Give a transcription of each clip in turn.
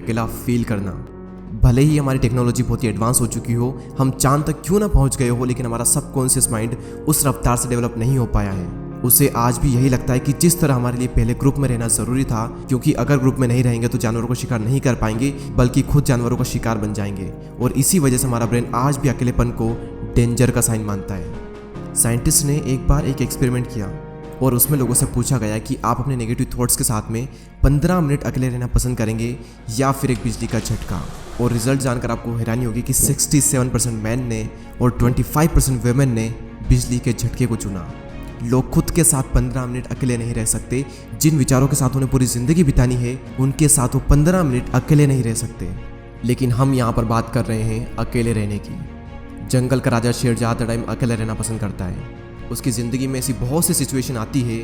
अकेला फील करना। भले ही हमारी टेक्नोलॉजी बहुत ही एडवांस हो चुकी हो, हम चांद तक क्यों ना पहुंच गए हो, लेकिन हमारा सबकॉन्शियस माइंड उस रफ्तार से डेवलप नहीं हो पाया है। उसे आज भी यही लगता है कि जिस तरह हमारे लिए पहले ग्रुप में रहना ज़रूरी था, क्योंकि अगर ग्रुप में नहीं रहेंगे तो जानवरों को शिकार नहीं कर पाएंगे, बल्कि खुद जानवरों का शिकार बन जाएंगे। और इसी वजह से हमारा ब्रेन आज भी अकेलेपन को डेंजर का साइन मानता है। साइंटिस्ट ने एक बार एक एक्सपेरिमेंट किया और उसमें लोगों से पूछा गया कि आप अपने नेगेटिव थॉट्स के साथ में 15 मिनट अकेले रहना पसंद करेंगे या फिर एक बिजली का झटका। और रिजल्ट जानकर आपको हैरानी होगी कि 67% मैन ने और 25% वेमेन ने बिजली के झटके को चुना। लोग खुद के साथ 15 मिनट अकेले नहीं रह सकते। जिन विचारों के साथ उन्हें पूरी ज़िंदगी बितानी है, उनके साथ वो 15 मिनट अकेले नहीं रह सकते। लेकिन हम यहाँ पर बात कर रहे हैं अकेले रहने की। जंगल का राजा शेर ज़्यादा टाइम अकेले रहना पसंद करता है। उसकी ज़िंदगी में ऐसी बहुत सी सिचुएशन आती है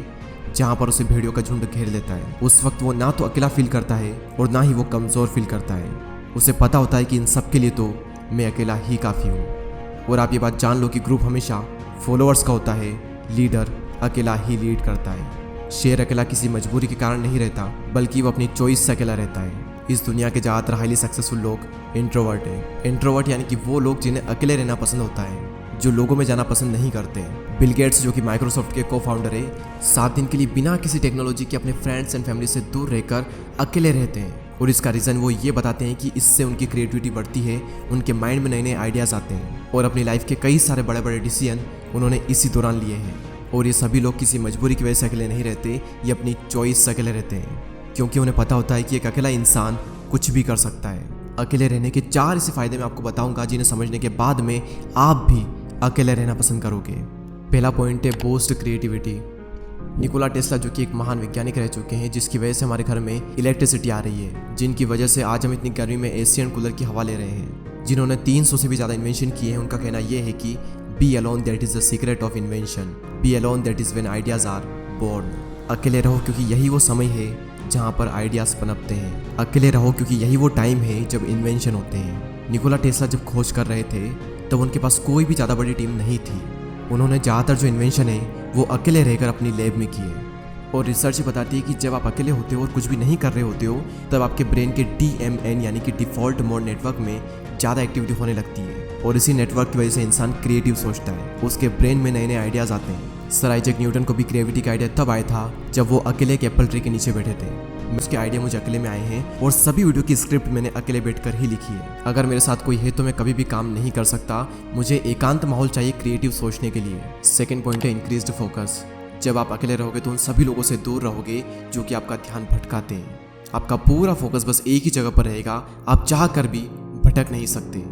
जहाँ पर उसे भेड़ियों का झुंड घेर लेता है। उस वक्त वो ना तो अकेला फील करता है और ना ही वो कमज़ोर फील करता है। उसे पता होता है कि इन सब के लिए तो मैं अकेला ही काफ़ी हूँ। और आप ये बात जान लो कि ग्रुप हमेशा फॉलोअर्स का होता है, लीडर अकेला ही लीड करता है। शेर अकेला किसी मजबूरी के कारण नहीं रहता, बल्कि वो अपनी चॉइस से अकेला रहता है। इस दुनिया के ज़्यादातर हाईली सक्सेसफुल लोग इंट्रोवर्ट हैं। इंट्रोवर्ट यानी कि वो लोग जिन्हें अकेले रहना पसंद होता है, जो लोगों में जाना पसंद नहीं करते। बिल गेट्स जो कि माइक्रोसॉफ्ट के को फाउंडर है, 7 दिन के लिए बिना किसी टेक्नोलॉजी के अपने फ्रेंड्स एंड फैमिली से दूर रहकर अकेले रहते हैं। और इसका रीज़न वो ये बताते हैं कि इससे उनकी क्रिएटिविटी बढ़ती है, उनके माइंड में नए नए आइडियाज़ आते हैं और अपनी लाइफ के कई सारे बड़े बड़े डिसीजन उन्होंने इसी दौरान लिए हैं। और ये सभी लोग किसी मजबूरी की वजह से अकेले नहीं रहते, ये अपनी चॉइस से अकेले रहते हैं, क्योंकि उन्हें पता होता है कि एक अकेला इंसान कुछ भी कर सकता है। अकेले रहने के 4 ऐसे फ़ायदे मैं आपको बताऊंगा जिन्हें समझने के बाद में आप भी अकेले रहना पसंद करोगे। पहला पॉइंट है बूस्ट क्रिएटिविटी। निकोला टेस्ला जो कि एक महान वैज्ञानिक रह चुके हैं, जिसकी वजह से हमारे घर में इलेक्ट्रिसिटी आ रही है, जिनकी वजह से आज हम इतनी गर्मी में एशियन कूलर की हवा ले रहे हैं, जिन्होंने 300 से भी ज़्यादा इन्वेंशन किए हैं। उनका कहना यह है कि be alone that is the secret of invention, be alone that is when ideas are born. अकेले रहो क्योंकि यही वो समय है जहाँ पर आइडियाज़ पनपते हैं। अकेले रहो क्योंकि यही वो टाइम है जब इन्वेंशन होते हैं। निकोला टेस्ला जब खोज कर रहे थे तब उनके पास कोई भी ज़्यादा बड़ी टीम नहीं थी। उन्होंने ज़्यादातर जो इन्वेंशन है वो अकेले रहकर अपनी लैब में किए। और रिसर्च बताती है कि जब आप अकेले होते हो और कुछ भी नहीं कर रहे होते हो, तब आपके ब्रेन के DMN यानी कि डिफ़ॉल्ट मोड नेटवर्क में ज़्यादा एक्टिविटी होने लगती है। और इसी नेटवर्क की वजह से इंसान क्रिएटिव सोचता है, उसके ब्रेन में नए नए आइडियाज़ आते हैं। सर आइजैक न्यूटन को भी ग्रेविटी का आइडिया तब आया था जब वो अकेले एक एप्पल ट्री के नीचे बैठे थे। उसके आइडिया मुझे अकेले में आए हैं और सभी वीडियो की स्क्रिप्ट मैंने अकेले बैठकर ही लिखी है। अगर मेरे साथ कोई है तो मैं कभी भी काम नहीं कर सकता, मुझे एकांत माहौल चाहिए क्रिएटिव सोचने के लिए। सेकंड पॉइंट है इंक्रीज्ड फोकस। जब आप अकेले रहोगे तो उन सभी लोगों से दूर रहोगे जो कि आपका ध्यान भटकाते हैं। आपका पूरा फोकस बस एक ही जगह पर रहेगा, आप चाह कर भी भटक नहीं सकते।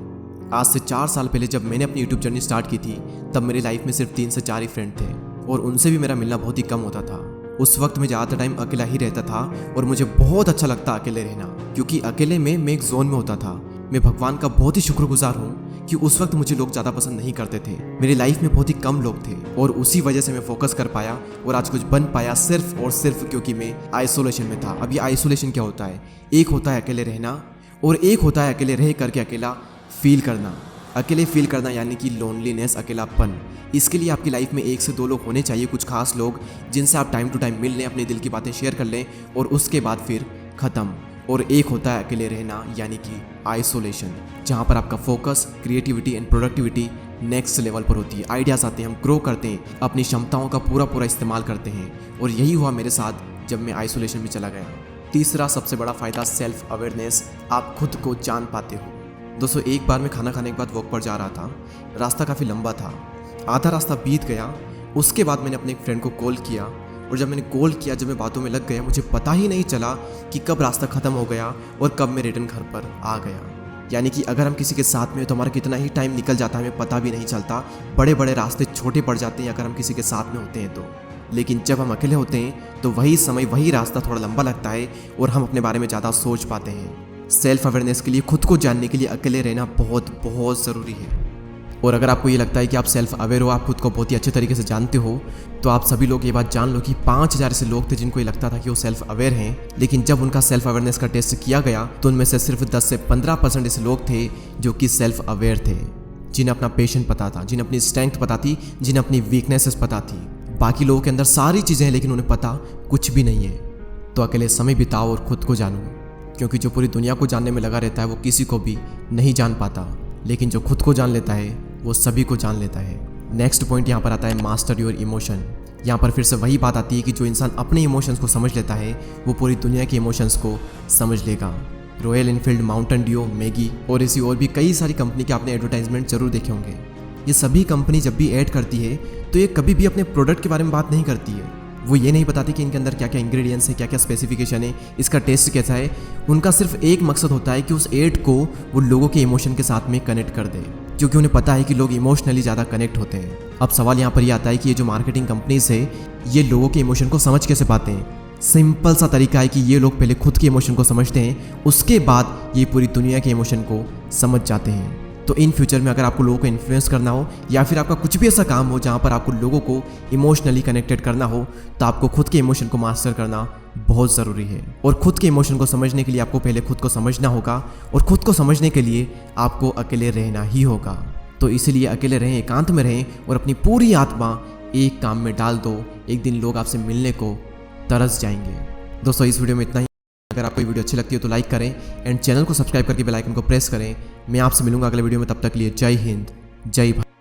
आज से 4 साल पहले जब मैंने अपनी यूट्यूब जर्नी स्टार्ट की थी, तब मेरी लाइफ में सिर्फ 3 से 4 ही फ्रेंड थे और उनसे भी मेरा मिलना बहुत ही कम होता था। उस वक्त मैं ज़्यादातर टाइम अकेला ही रहता था और मुझे बहुत अच्छा लगता अकेले रहना, क्योंकि अकेले में मैं एक जोन में होता था। मैं भगवान का बहुत ही शुक्रगुजार हूँ कि उस वक्त मुझे लोग ज़्यादा पसंद नहीं करते थे। मेरी लाइफ में बहुत ही कम लोग थे और उसी वजह से मैं फोकस कर पाया और आज कुछ बन पाया, सिर्फ और सिर्फ क्योंकि मैं आइसोलेशन में था। अब ये आइसोलेशन क्या होता है? एक होता है अकेले रहना और एक होता है अकेले रह करके अकेला फील करना। अकेले फील करना यानी कि लोनलीनेस, अकेलापन। इसके लिए आपकी लाइफ में 1 से 2 लोग होने चाहिए, कुछ खास लोग जिनसे आप टाइम टू टाइम मिल लें, अपने दिल की बातें शेयर कर लें और उसके बाद फिर ख़त्म। और एक होता है अकेले रहना यानी कि आइसोलेशन, जहाँ पर आपका focus, creativity and productivity next level पर होती है। आइडियाज़ आते हैं, हम ग्रो करते हैं, अपनी क्षमताओं का पूरा इस्तेमाल करते हैं। और यही हुआ मेरे साथ जब मैं आइसोलेशन में चला गया। तीसरा सबसे बड़ा फ़ायदा सेल्फ अवेयरनेस। आप खुद को जान पाते हो। दोस्तों, एक बार मैं खाना खाने के बाद वॉक पर जा रहा था। रास्ता काफ़ी लंबा था, आधा रास्ता बीत गया। उसके बाद मैंने अपने एक फ्रेंड को कॉल किया और जब मैंने कॉल किया, जब मैं बातों में लग गया, मुझे पता ही नहीं चला कि कब रास्ता ख़त्म हो गया और कब मैं रिटर्न घर पर आ गया। यानी कि अगर हम किसी के साथ में हो तो हमारा कितना ही टाइम निकल जाता है हमें पता भी नहीं चलता। बड़े बड़े रास्ते छोटे पड़ जाते हैं अगर हम किसी के साथ में होते हैं तो। लेकिन जब हम अकेले होते हैं तो वही समय, वही रास्ता थोड़ा लंबा लगता है और हम अपने बारे में ज़्यादा सोच पाते हैं। सेल्फ अवेयरनेस के लिए, खुद को जानने के लिए अकेले रहना बहुत ज़रूरी है। और अगर आपको ये लगता है कि आप सेल्फ अवेयर हो, आप खुद को बहुत ही अच्छे तरीके से जानते हो, तो आप सभी लोग ये बात जान लो कि 5000 ऐसे लोग थे जिनको ये लगता था कि वो सेल्फ अवेयर हैं, लेकिन जब उनका सेल्फ अवेयरनेस का टेस्ट किया गया तो उनमें से सिर्फ 10 से 15% ऐसे लोग थे जो कि सेल्फ अवेयर थे, जिन्हें अपना पेशेंट पता था, जिन्हें अपनी स्ट्रेंथ पता थी, जिन्हें अपनी वीकनेसेस पता थी। बाकी लोगों के अंदर सारी चीज़ें हैं लेकिन उन्हें पता कुछ भी नहीं है। तो अकेले समय बिताओ और खुद को जानो। क्योंकि जो पूरी दुनिया को जानने में लगा रहता है वो किसी को भी नहीं जान पाता, लेकिन जो खुद को जान लेता है वो सभी को जान लेता है। नेक्स्ट पॉइंट यहाँ पर आता है मास्टर योर इमोशन। यहाँ पर फिर से वही बात आती है कि जो इंसान अपने इमोशंस को समझ लेता है वो पूरी दुनिया के इमोशंस को समझ लेगा। Royal Enfield, Mountain Dew, Maggi और ऐसी और भी कई सारी कंपनी के आपने एडवर्टाइजमेंट जरूर देखे होंगे। ये सभी कंपनी जब भी ऐड करती है तो ये कभी भी अपने प्रोडक्ट के बारे में बात नहीं करती है। वो ये नहीं बताती कि इनके अंदर क्या क्या इंग्रेडिएंट्स है, क्या क्या स्पेसिफिकेशन है, इसका टेस्ट कैसा है। उनका सिर्फ एक मकसद होता है कि उस एड को वो लोगों के इमोशन के साथ में कनेक्ट कर दे, क्योंकि उन्हें पता है कि लोग इमोशनली ज़्यादा कनेक्ट होते हैं। अब सवाल यहाँ पर ये आता है कि ये जो मार्केटिंग कंपनीज है ये लोगों के इमोशन को समझ कैसे पाते हैं। सिंपल सा तरीका है कि ये लोग पहले खुद के इमोशन को समझते हैं, उसके बाद ये पूरी दुनिया के इमोशन को समझ जाते हैं। तो इन फ्यूचर में अगर आपको लोगों को इन्फ्लुएंस करना हो या फिर आपका कुछ भी ऐसा काम हो जहाँ पर आपको लोगों को इमोशनली कनेक्टेड करना हो, तो आपको खुद के इमोशन को मास्टर करना बहुत ज़रूरी है। और खुद के इमोशन को समझने के लिए आपको पहले खुद को समझना होगा, और खुद को समझने के लिए आपको अकेले रहना ही होगा। तो इसीलिए अकेले रहें, एकांत में रहें और अपनी पूरी आत्मा एक काम में डाल दो। एक दिन लोग आपसे मिलने को तरस जाएंगे। दोस्तों इस वीडियो में इतना ही। अगर आपको ये वीडियो अच्छी लगती है तो लाइक करें एंड चैनल को सब्सक्राइब करके बेल आइकन को प्रेस करें। मैं आपसे मिलूंगा अगले वीडियो में, तब तक के लिए जय हिंद, जय भारत।